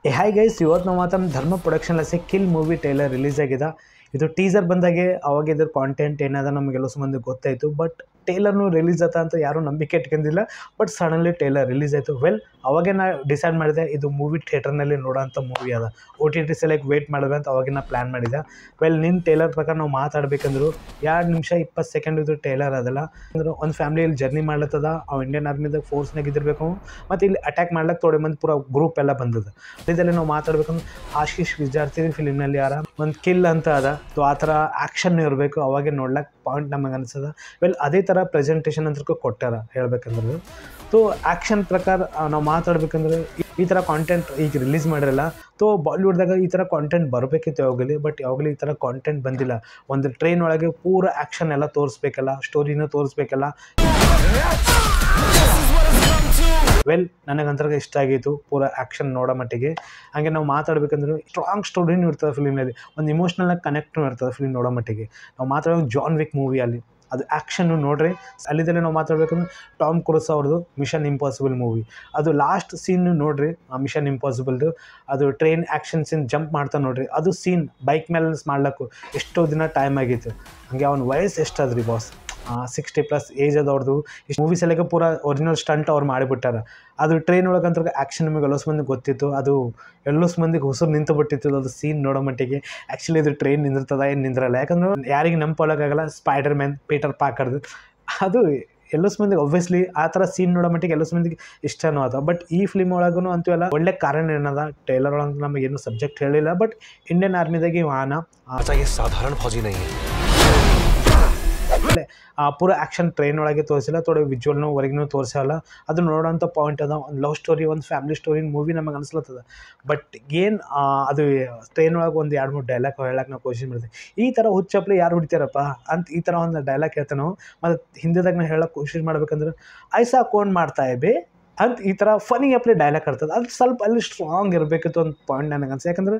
Hi guys, ಇವತ್ತು ನಾವು ಮಾತ್ರ ಧರ್ಮ ಪ್ರೊಡಕ್ಷನ್ಲಸಿ ಕಿಲ್ ಮೂವಿ ಟ್ರೈಲರ್ ರಿಲೀಸ್ ಆಗಿದೆ. ಇದು ಟೀಸರ್ ಬಂದಾಗೆ ಅವಾಗ ಇದ್ರ ಕಾಂಟೆಂಟ್ ಏನದ ನಮಗೆಲ್ಲ ಸಂಬಂಧ ಗೊತ್ತಾಯಿತು. ಬಟ್ ಟೇಲರ್ನು ರಿಲೀಸ್ ಆತ ಅಂತ ಯಾರೂ ನಂಬಿಕೆ ಇಟ್ಕೊಂಡಿಲ್ಲ. ಬಟ್ ಸಡನ್ಲಿ ಟೇಲರ್ ರಿಲೀಸ್ ಆಯಿತು. ಅವಾಗೇ ನಾ ಡಿಸೈಡ್ ಮಾಡಿದೆ ಇದು ಮೂವಿ ಥಿಯೇಟರ್ನಲ್ಲಿ ನೋಡೋಂಥ ಮೂವಿ ಅದ. OTT ಸಲಕ್ಕೆ ವೆಯ್ಟ್ ಮಾಡಿದೆ ಅಂತ ಅವಾಗಿನ ಪ್ಲ್ಯಾನ್ ಮಾಡಿದೆ. ನಿನ್ನ ಟೇಲರ್ ಪ್ರಕಾರ ನಾವು ಮಾತಾಡ್ಬೇಕಂದ್ರು 2 ನಿಮಿಷ 20 ಸೆಕೆಂಡ್ ಇದು ಟೇಲರ್ ಅದಲ್ಲ. ಅಂದ್ರೆ ಒಂದು ಫ್ಯಾಮಿಲಿಯಲ್ಲಿ ಜರ್ನಿ ಮಾಡ್ಲತ್ತದ. ಅವು ಇಂಡಿಯನ್ ಆರ್ಮಿದಾಗ ಫೋರ್ಸ್ನಾಗ ಇದ್ದಿರಬೇಕು. ಮತ್ತು ಇಲ್ಲಿ ಅಟ್ಯಾಕ್ ಮಾಡ್ಲಿಕ್ಕೆ ತೋಡೆ ಮಂದಿ ಪೂರ ಗ್ರೂಪ್ ಎಲ್ಲ ಬಂದದ. ಇದರಲ್ಲಿ ನಾವು ಮಾತಾಡ್ಬೇಕಂದ್ರೆ ಆಶೀಶ್ ವಿದ್ಯಾರ್ಥಿ ಫಿಲಿಮ್ನಲ್ಲಿ ಯಾರ ಒಂದು ಕಿಲ್ ಅಂತ ಅದ. ಆ ಥರ ಆ್ಯಕ್ಷನ್ ಇರಬೇಕು, ಅವಾಗೆ ನೋಡ್ಲಿಕ್ಕೆ ಪಾಯಿಂಟ್ ನಮಗೆ ಅನ್ಸದ. ಅದೇ ಥರ ಪ್ರೆಸೆಂಟೇಷನ್ ಅಂತ ಕೊಟ್ಟಾರ ಹೇಳ್ಬೇಕಂದ್ರೆ. ಆ್ಯಕ್ಷನ್ ಪ್ರಕಾರ ನಾವು ಮಾತಾಡ್ಬೇಕಂದ್ರೆ ಈ ಥರ ಕಾಂಟೆಂಟ್ ಈಗ ರಿಲೀಸ್ ಮಾಡಿರಲ್ಲ. ಬಾಲಿವುಡ್ದಾಗ ಈ ಥರ ಕಾಂಟೆಂಟ್ ಬರಬೇಕಿತ್ತು ಯಾವಾಗಲಿ. ಬಟ್ ಯಾವಾಗಲೂ ಈ ಥರ ಕಾಂಟೆಂಟ್ ಬಂದಿಲ್ಲ. ಒಂದು ಟ್ರೈನ್ ಒಳಗೆ ಪೂರ ಆ್ಯಕ್ಷನ್ ಎಲ್ಲ ತೋರಿಸ್ಬೇಕಲ್ಲ, ಸ್ಟೋರಿನೂ ತೋರಿಸ್ಬೇಕಲ್ಲ. ನನಗಂತರ ಇಷ್ಟ ಆಗಿತ್ತು ಪೂರ ಆ್ಯಕ್ಷನ್ ನೋಡೋ ಮಟ್ಟಿಗೆ. ಹಾಗೆ ನಾವು ಮಾತಾಡ್ಬೇಕಂದ್ರೆ ಸ್ಟ್ರಾಂಗ್ ಸ್ಟೋರಿನೂ ಇರ್ತದೆ ಫಿಲಿಮ್ನಲ್ಲಿ, ಒಂದು ಇಮೋಷ್ನಲಾಗಿ ಕನೆಕ್ಟ್ನೂ ಇರ್ತದೆ ಫಿಲ್ಮ್ ನೋಡೋ ಮಟ್ಟಿಗೆ. ನಾವು ಮಾತಾಡೋ ಜಾನ್ ವಿಕ್ ಮೂವಿಯಲ್ಲಿ ಅದು ಆ್ಯಕ್ಷನ್ನು ನೋಡ್ರಿ. ಅಲ್ಲಿದ್ದಲ್ಲಿ ನಾವು ಮಾತಾಡ್ಬೇಕಂದ್ರೆ ಟಾಮ್ ಕ್ರೂಸ್ ಅವ್ರದ್ದು ಮಿಷನ್ ಇಂಪಾಸಿಬಲ್ ಮೂವಿ, ಅದು ಲಾಸ್ಟ್ ಸೀನ್ ನೋಡ್ರಿ. ಆ ಮಿಷನ್ ಇಂಪಾಸಿಬಲ್ದು ಅದು ಟ್ರೈನ್ ಆ್ಯಕ್ಷನ್ ಸೀನ್ ಜಂಪ್ ಮಾಡ್ತಾ ನೋಡ್ರಿ. ಅದು ಸೀನ್ ಬೈಕ್ ಮೇಲೆ ಮಾಡ್ಲಕ್ಕು ಎಷ್ಟೋ ದಿನ ಟೈಮ್ ಆಗಿತ್ತು. ಹಾಗೆ ಅವ್ನ ವಯಸ್ಸು ಎಷ್ಟಾದ್ರಿ ಬಾಸ್, 60+ ಏಜ್ ಅದವ್ರದ್ದು. ಇಷ್ಟು ಮೂವೀಸ್ ಎಲ್ಲ ಪೂರ ಒರಿಜಿನಲ್ ಸ್ಟಂಟ್ ಅವ್ರು ಮಾಡಿಬಿಟ್ಟಾರ. ಅದು ಟ್ರೈನ್ ಒಳಗಂತ ಆ್ಯಕ್ಷನ್ ನಮಗೆ ಎಲ್ಲೋಸ್ ಮಂದಿಗೆ ಗೊತ್ತಿತ್ತು. ಅದು ಎಲ್ಲೋಸ್ ಮಂದಿಗೆ ಹೊಸರು ನಿಂತು ಬಿಟ್ಟಿತ್ತು ಅದು ಸೀನ್ ನೋಡೋ ಮಟ್ಟಿಗೆ. ಆ್ಯಕ್ಚುಲಿ ಇದು ಟ್ರೈನ್ ನಿಂದಿರ್ತದ ಏನು ನಿಂದ್ರಲ್ಲ, ಯಾಕಂದ್ರೆ ಯಾರಿಗೆ ನಂಬ್ಕೊಳ್ಳೋಕ್ಕಾಗಲ್ಲ. ಸ್ಪೈಡರ್ ಮ್ಯಾನ್ ಪೀಟರ್ ಪಾಕರ್ದು ಅದು ಎಲ್ಲೋಸ್ ಮಂದಿಗೆ ಒಬ್ವಿಯಸ್ಲಿ ಆ ಥರ ಸೀನ್ ನೋಡೋ ಮಟ್ಟಿಗೆ ಎಲ್ಲೋಸ್ ಮಂದಿಗೆ ಇಷ್ಟನೂ ಅದ. ಬಟ್ ಈ ಫಿಲ್ಮ್ ಒಳಗೂ ಅಂತೂ ಎಲ್ಲ ಒಳ್ಳೆ ಕಾರಣ ಏನದ. ಟೈಲರ್ ಒಳಗೆ ನಮಗೆ ಏನು ಸಬ್ಜೆಕ್ಟ್ ಹೇಳಿಲ್ಲ. ಬಟ್ ಇಂಡಿಯನ್ ಆರ್ಮಿದಾಗೆ ವಾಹನ ಸಾಧಾರಣ ಫೌಜಿ ನಹೀ ಪೂರ ಆ್ಯಕ್ಷನ್ ಟ್ರೈನ್ ಒಳಗೆ ತೋರಿಸಿಲ್ಲ. ಥೋಡೆ ವಿಜುವಲ್ನು ಹೊರಗಿನೂ ತೋರಿಸಲ್ಲ. ಅದು ನೋಡೋಂಥ ಪಾಯಿಂಟ್ ಅದ. ಒಂದು ಲವ್ ಸ್ಟೋರಿ, ಒಂದು ಫ್ಯಾಮಿಲಿ ಸ್ಟೋರಿ ಮೂವಿ ನಮಗೆ ಅನಿಸ್ಲತ್ತದ. ಬಟ್ ಏನು ಅದು ಟ್ರೈನ್ ಒಳಗೆ ಒಂದು 2-3 ಡೈಲಾಗ್ ಹೇಳಕ್ಕೆ ನಾವು ಕೋಶಿಶ್ ಮಾಡ್ತೀವಿ. ಈ ಥರ ಹುಚ್ಚಪ್ಲಿ ಯಾರು ಹೊಡಿತಾರಪ್ಪ ಅಂತ ಈ ಥರ ಒಂದು ಡೈಲಾಗ್ ಹೇಳ್ತಾನೆ ನಾವು. ಮತ್ತು ಹಿಂದಿದಾಗ ನಾವು ಹೇಳೋಕ್ಕೆ ಕೋಶಿಶ್ ಮಾಡ್ಬೇಕಂದ್ರೆ ಐಸಾ ಕೋನ್ ಮಾಡ್ತಾ ಬೇ ಅಂತ ಈ ಥರ ಫನಿ ಅಪ್ಲಿ ಡೈಲಾಗ್ ಇರ್ತದೆ. ಅದು ಸ್ವಲ್ಪ ಅಲ್ಲಿ ಸ್ಟ್ರಾಂಗ್ ಇರಬೇಕಿತ್ತು ಒಂದು ಪಾಯಿಂಟ್ ನನಗೆ ಅನ್ಸಿ. ಯಾಕಂದ್ರೆ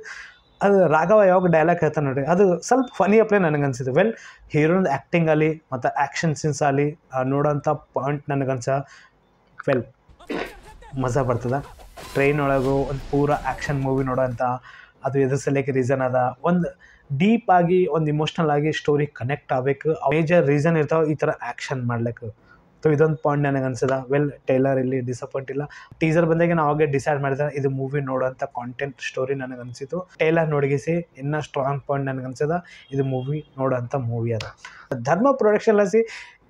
ಅದು ರಾಘವ ಯಾವಾಗ ಡೈಲಾಗ್ ಹೇಳ್ತಾನೆ ನೋಡ್ರಿ, ಅದು ಸ್ವಲ್ಪ ಫನಿ ಅಪ್ಲೇ ನನಗನ್ಸಿದೆ. ಹೀರೋನ ಆ್ಯಕ್ಟಿಂಗ್ ಆಗಲಿ ಮತ್ತು ಆ್ಯಕ್ಷನ್ ಸೀನ್ಸ್ ಆಗಲಿ ನೋಡೋಂಥ ಪಾಯಿಂಟ್ ನನಗನ್ಸ ಮಜಾ ಬರ್ತದೆ. ಟ್ರೈನ್ ಒಳಗೂ ಒಂದು ಪೂರ ಆ್ಯಕ್ಷನ್ ಮೂವಿ ನೋಡೋಂಥ ಅದು ಎದ್ರ ಸಲಕ್ಕೆ ರೀಸನ್ ಅದ. ಒಂದು ಡೀಪ್ ಆಗಿ ಒಂದು ಇಮೋಷ್ನಲ್ ಆಗಿ ಸ್ಟೋರಿ ಕನೆಕ್ಟ್ ಆಗಬೇಕು. ಮೇಜರ್ ರೀಸನ್ ಇರ್ತಾವೆ ಈ ಥರ ಆ್ಯಕ್ಷನ್ ಮಾಡ್ಲಿಕ್ಕೆ. ಇದೊಂದು ಪಾಯಿಂಟ್ ನನಗೆ ಅನ್ಸದ. ಟೈಲರ್ ಇಲ್ಲಿ ಡಿಸಪಾಯಿಂಟ್ ಇಲ್ಲ. ಟೀಸರ್ ಬಂದಾಗ ನಾವು ಅವಾಗೇ ಡಿಸೈಡ್ ಮಾಡಿದೆ ಇದು ಮೂವಿ ನೋಡೋಂಥ ಕಾಂಟೆಂಟ್ ಸ್ಟೋರಿ ನನಗೆ ಅನಿಸಿತು. ಟೈಲರ್ ನೋಡಿಗಿಸಿ ಇನ್ನೂ ಸ್ಟ್ರಾಂಗ್ ಪಾಯಿಂಟ್ ನನಗೆ ಅನ್ಸದ. ಇದು ಮೂವಿ ನೋಡೋಂಥ ಮೂವಿ ಅದ. ಧರ್ಮ ಪ್ರೊಡಕ್ಷನ್ಲಸಿ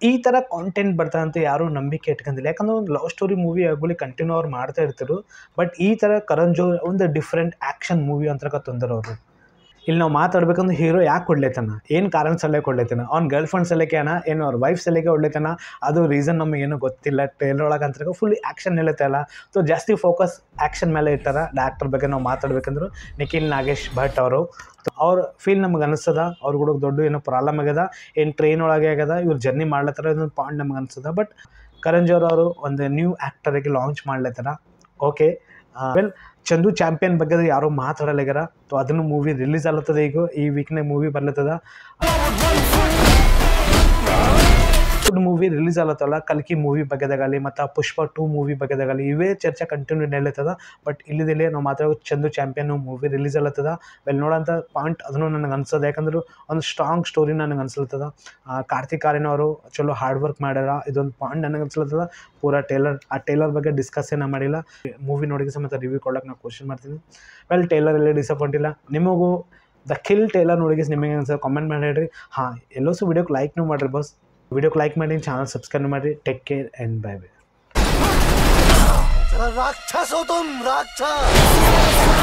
ಈ ಥರ ಕಾಂಟೆಂಟ್ ಬರ್ತಾ ಅಂತ ಯಾರೂ ನಂಬಿಕೆ ಇಟ್ಕೊಂಡಿಲ್ಲ. ಯಾಕಂದ್ರೆ ಒಂದು ಲವ್ ಸ್ಟೋರಿ ಮೂವಿ ಆಗಲಿ ಕಂಟಿನ್ಯೂ ಅವ್ರು ಮಾಡ್ತಾ ಇರ್ತಾರೆ. ಬಟ್ ಈ ಥರ ಕರಣ್ ಜೋಹರ್ ಒಂದು ಡಿಫ್ರೆಂಟ್ ಆ್ಯಕ್ಷನ್ ಮೂವಿ ಅಂತ ತೊಂದರೆ ಅವರು. ಇಲ್ಲಿ ನಾವು ಮಾತಾಡ್ಬೇಕಂದ್ರೆ ಹೀರೋ ಯಾಕೆ ಕೊಡ್ಲೇತಾನ, ಏನು ಕಾರಣ ಸಲಕ್ಕೆ ಕೊಡ್ಲೇತಾನ, ಅವ್ನ ಗರ್ಲ್ ಫ್ರೆಂಡ್ ಸಲಕ್ಕೆ ಏನು ಅವ್ರ ವೈಫ್ ಸಲಕ್ಕೆ ಹೊಡ್ಲೇತಾನ, ಅದು ರೀಸನ್ ನಮಗೇನು ಗೊತ್ತಿಲ್ಲ. ಟ್ರೈಲರ್ ಒಳಗೆ ಅಂತ ಫುಲ್ ಆ್ಯಕ್ಷನ್ ಹೇಳ್ತಾಯಿಲ್ಲ. ಜಾಸ್ತಿ ಫೋಕಸ್ ಆ್ಯಕ್ಷನ್ ಮೇಲೆ ಇಟ್ಟಾರ. ಡೈರೆಕ್ಟರ್ ಬಗ್ಗೆ ನಾವು ಮಾತಾಡ್ಬೇಕಂದ್ರೆ ನಿಖಿಲ್ ನಾಗೇಶ್ ಭಟ್ ಅವರು. ಅವ್ರ ಫೀಲ್ ನಮ್ಗೆ ಅನಿಸ್ತದ. ಅವ್ರು ಕೂಡ ದೊಡ್ಡ ಏನೋ ಪ್ರಾಬ್ಲಮ್ ಆಗ್ಯದ, ಏನು ಟ್ರೈನ್ ಒಳಗೆ ಆಗ್ಯದ, ಇವ್ರು ಜರ್ನಿ ಮಾಡ್ಲತ್ತಾರ, ಇದೊಂದು ಪಾಯಿಂಟ್ ನಮ್ಗೆ ಅನಿಸ್ತದ. ಬಟ್ ಕರಣ್ ಜೋಹರ್ ಅವರು ಒಂದು ನ್ಯೂ ಆ್ಯಕ್ಟರಿಗೆ ಲಾಂಚ್ ಮಾಡ್ಲತ್ತಾರ. ಓಕೆ, ಚಂದು ಚಾಂಪಿಯನ್ ಬಗ್ಗೆ ಯಾರೋ ಮಾತಾಡಲಾಗ್ಯಾರ. ಅದನ್ನು ಮೂವಿ ರಿಲೀಸ್ ಆಗ್ಲತ್ತದ. ಈಗ ಈ ವೀಕ್ನಾಗ ಮೂವಿ ಬರ್ಲತ್ತದ. ಮೂವಿ ರಿಲೀಸ್ ಆಗ್ಲತ್ತಲ್ಲ. ಕಲ್ಕಿ ಮೂವಿ ಬಗ್ಗೆದಾಗಲಿ ಮತ್ತು ಪುಷ್ಪ 2 ಮೂವಿ ಬಗ್ಗೆದಾಗಲಿ ಇವೇ ಚರ್ಚೆ ಕಂಟಿನ್ಯೂ ನಡೀತದ. ಬಟ್ ಇಲ್ಲಿದಲ್ಲಿ ನಾವು ಮಾತಾಡೋ ಚಂದು ಚಾಂಪಿಯನ್ ಮೂವಿ ರಿಲೀಸ್ ಆಗ್ಲತ್ತದ. ನೋಡೋಂಥ ಪಾಯಿಂಟ್ ಅದನ್ನು ನನಗೆ ಅನ್ಸೋದು. ಯಾಕಂದ್ರೆ ಒಂದು ಸ್ಟ್ರಾಂಗ್ ಸ್ಟೋರಿ ನನಗೆ ಅನ್ಸ್ಲತ್ತದ. ಕಾರ್ತಿಕ್ ಆರ್ಯನ್ ಅವರು ಚಲೋ ಹಾರ್ಡ್ ವರ್ಕ್ ಮಾಡ್ಯಾರ. ಇದೊಂದು ಪಾಯಿಂಟ್ ನನಗೆ ಅನ್ಸ್ಲತ್ತದ. ಪೂರ ಟೈಲರ್ ಬಗ್ಗೆ ಡಿಸ್ಕಸ್ ಏನೂ ಮಾಡಿಲ್ಲ. ಮೂವಿ ನೋಡಿಗೆ ಸಮೇತ ರಿವ್ಯೂ ಕೊಡೋಕೆ ನಾನು ಕೋಶಿಶ್ ಮಾಡ್ತೀನಿ. ಟೈಲರ್ ಎಲ್ಲೇ ಡಿಸಪಾಯಿಂಟ್ ಇಲ್ಲ. ನಿಮಗೂ ದ ಕಿಲ್ ಟೈಲರ್ ನೋಡಿಗೆ ನಿಮಗೆ ಅನ್ಸೋ ಕಾಮೆಂಟ್ ಮಾಡಿ ಹೇಳ್ರಿ. ಎಲ್ಲೋಸು ವಿಡಿಯೋಕ್ಕೆ ಲೈಕ್ನೂ ಮಾಡಿರಿ ಬಸ್. ವಿಡಿಯೋಕ್ಕೆ ಲೈಕ್ ಮಾಡಿ, ಚಾನಲ್ ಸಬ್ಸ್ಕ್ರೈಬ್ ಮಾಡಿ. Take care and bye bye. राक्षस हो तुम, राक्षस।